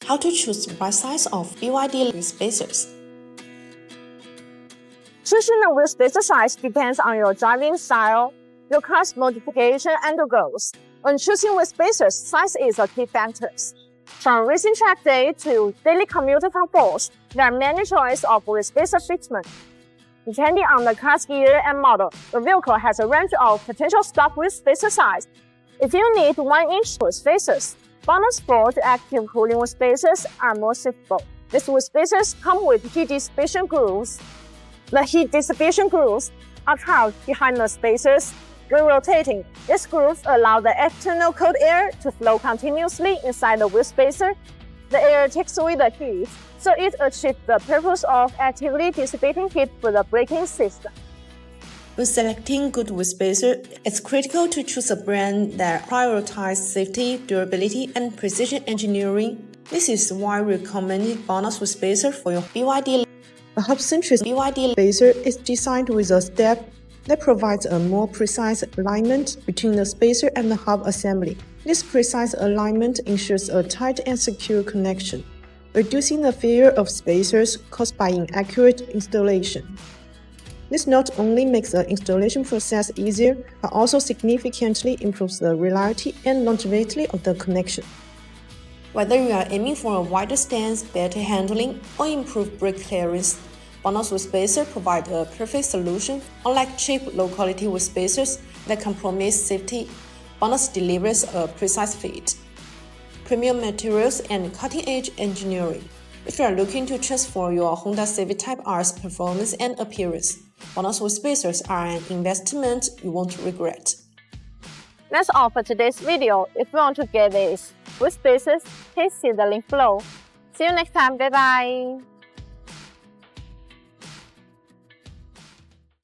How to choose the right size of BYD wheel spacers. Choosing the wheel spacer size depends on your driving style, your car's modification, and your goals. When choosing wheel spacers, size is a key factor. From racing track day to daily commuter comfort, there are many choices of wheel spacer fitment. Depending on the car's gear and model, the vehicle has a range of potential stock wheel spacer size. If you need 1-inch wheel spacers, BONOSS Sport active cooling wheel spacers are more suitable. These wheel spacers come with heat dissipation grooves. The heat dissipation grooves are trapped behind the spacers. When rotating, these grooves allow the external cold air to flow continuously inside the wheel spacer. The air takes away the heat, so it achieves the purpose of actively dissipating heat for the braking system. When selecting good wheel spacer, it's critical to choose a brand that prioritizes safety, durability, and precision engineering. This is why we recommend BONOSS wheel spacer for your BYD. A hub-centric BYD spacer is designed with a step that provides a more precise alignment between the spacer and the hub assembly. This precise alignment ensures a tight and secure connection, reducing the failure of spacers caused by inaccurate installation. This not only makes the installation process easier, but also significantly improves the reliability and longevity of the connection. Whether you are aiming for a wider stance, better handling, or improved brake clearance, BONOSS wheel spacer provides a perfect solution. Unlike cheap, low-quality wheel spacers that compromise safety, BONOSS delivers a precise fit, premium materials, and cutting-edge engineering. If you are looking to transform your Honda Civic Type R's performance and appearance, BONOSS wheel spacers are an investment you won't regret. That's all for today's video. If you want to get these wheel spacers, please see the link below. See you next time. Bye bye.